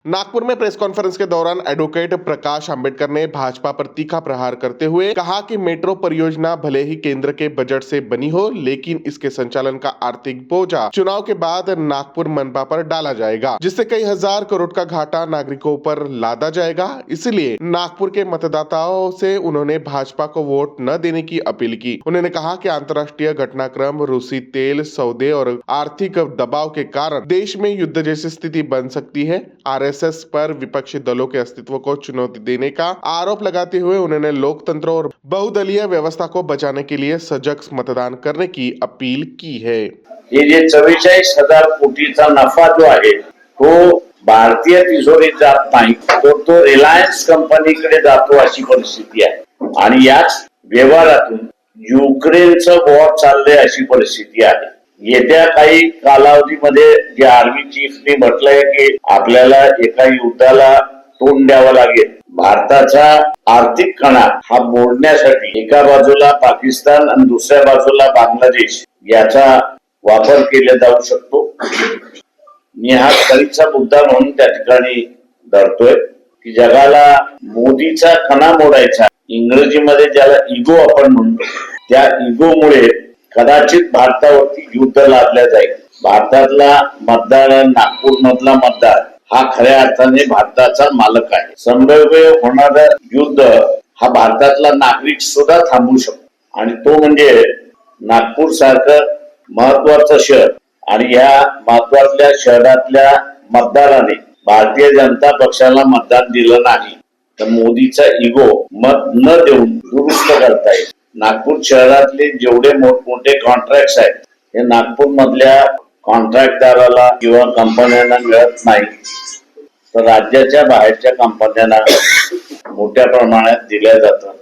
नागपुर में press conference के दौरान advocate प्रकाश अंबेडकर ने भाजपा पर तीखा प्रहार करते हुए कहा कि मेट्रो परियोजना भले ही केंद्र के बजट से बनी हो, लेकिन इसके संचालन का आर्थिक बोझा चुनाव के बाद नागपुर मनपा पर डाला जाएगा, जिससे कई हजार करोड़ का घाटा नागरिकों पर लादा जाएगा। इसलिए नागपुर के मतदाताओं से उन्होंने भाजपा को वोट न देने की अपील की। उन्होंने कहा कि अंतर्राष्ट्रीय घटनाक्रम, रूसी तेल सौदे और आर्थिक दबाव के कारण देश में युद्ध जैसी स्थिति बन सकती है। आरएसएस पर विपक्षी दलों के अस्तित्व को चुनौती देने का आरोप लगाते हुए उन्होंने लोकतंत्र और बहुदलीय व्यवस्था को बचाने के लिए सजग मतदान करने की अपील की है। हे जे 44,000 कोटीचा नफा जो आहे तो भारतीय तिजोरीत जात नाही, तो रिलायन्स कंपनीकडे जातो अशी परिस्थिती आहे आणि याच व्यवहारातून युक्रेनचं वॉर चाललंय अशी परिस्थिती आहे। येत्या काही कालावधीमध्ये जे आर्मी चीफने म्हटलंय की आपल्याला एका युद्धाला तोंड द्यावं लागेल। भारताचा आर्थिक कणा हा मोडण्यासाठी एका बाजूला पाकिस्तान आणि दुसऱ्या बाजूला बांगलादेश याचा वापर केला जाऊ शकतो। मी हा कळीचा मुद्दा म्हणून त्या ठिकाणी धरतोय की जगाला मोदीचा कणा मोडायचा, इंग्रजीमध्ये ज्याला इगो आपण म्हणतो, त्या इगोमुळे कदाचित भारतावरती युद्ध लादल्या जाईल। भारतातला मतदार, नागपूर मधला मतदार हा खऱ्या अर्थाने भारताचा मालक आहे। संभाव्य होणारा युद्ध हा भारतातला नागरिक सुद्धा थांबवू शकतो आणि तो म्हणजे नागपूर सारखं महत्वाचं शहर आणि या महत्वाच्या शहरातल्या मतदाराने भारतीय जनता पक्षाला मतदान दिलं नाही तर मोदीचा इगो मत न देऊन दुरुस्त करता येईल। नागपूर शहरातले जेवढे मोठमोठे कॉन्ट्रॅक्ट आहेत हे नागपूर मधल्या कॉन्ट्रॅक्टदाराला किंवा कंपन्यांना मिळत नाही, तर राज्याच्या बाहेरच्या कंपन्यांना मोठ्या प्रमाणात दिल्या जातात।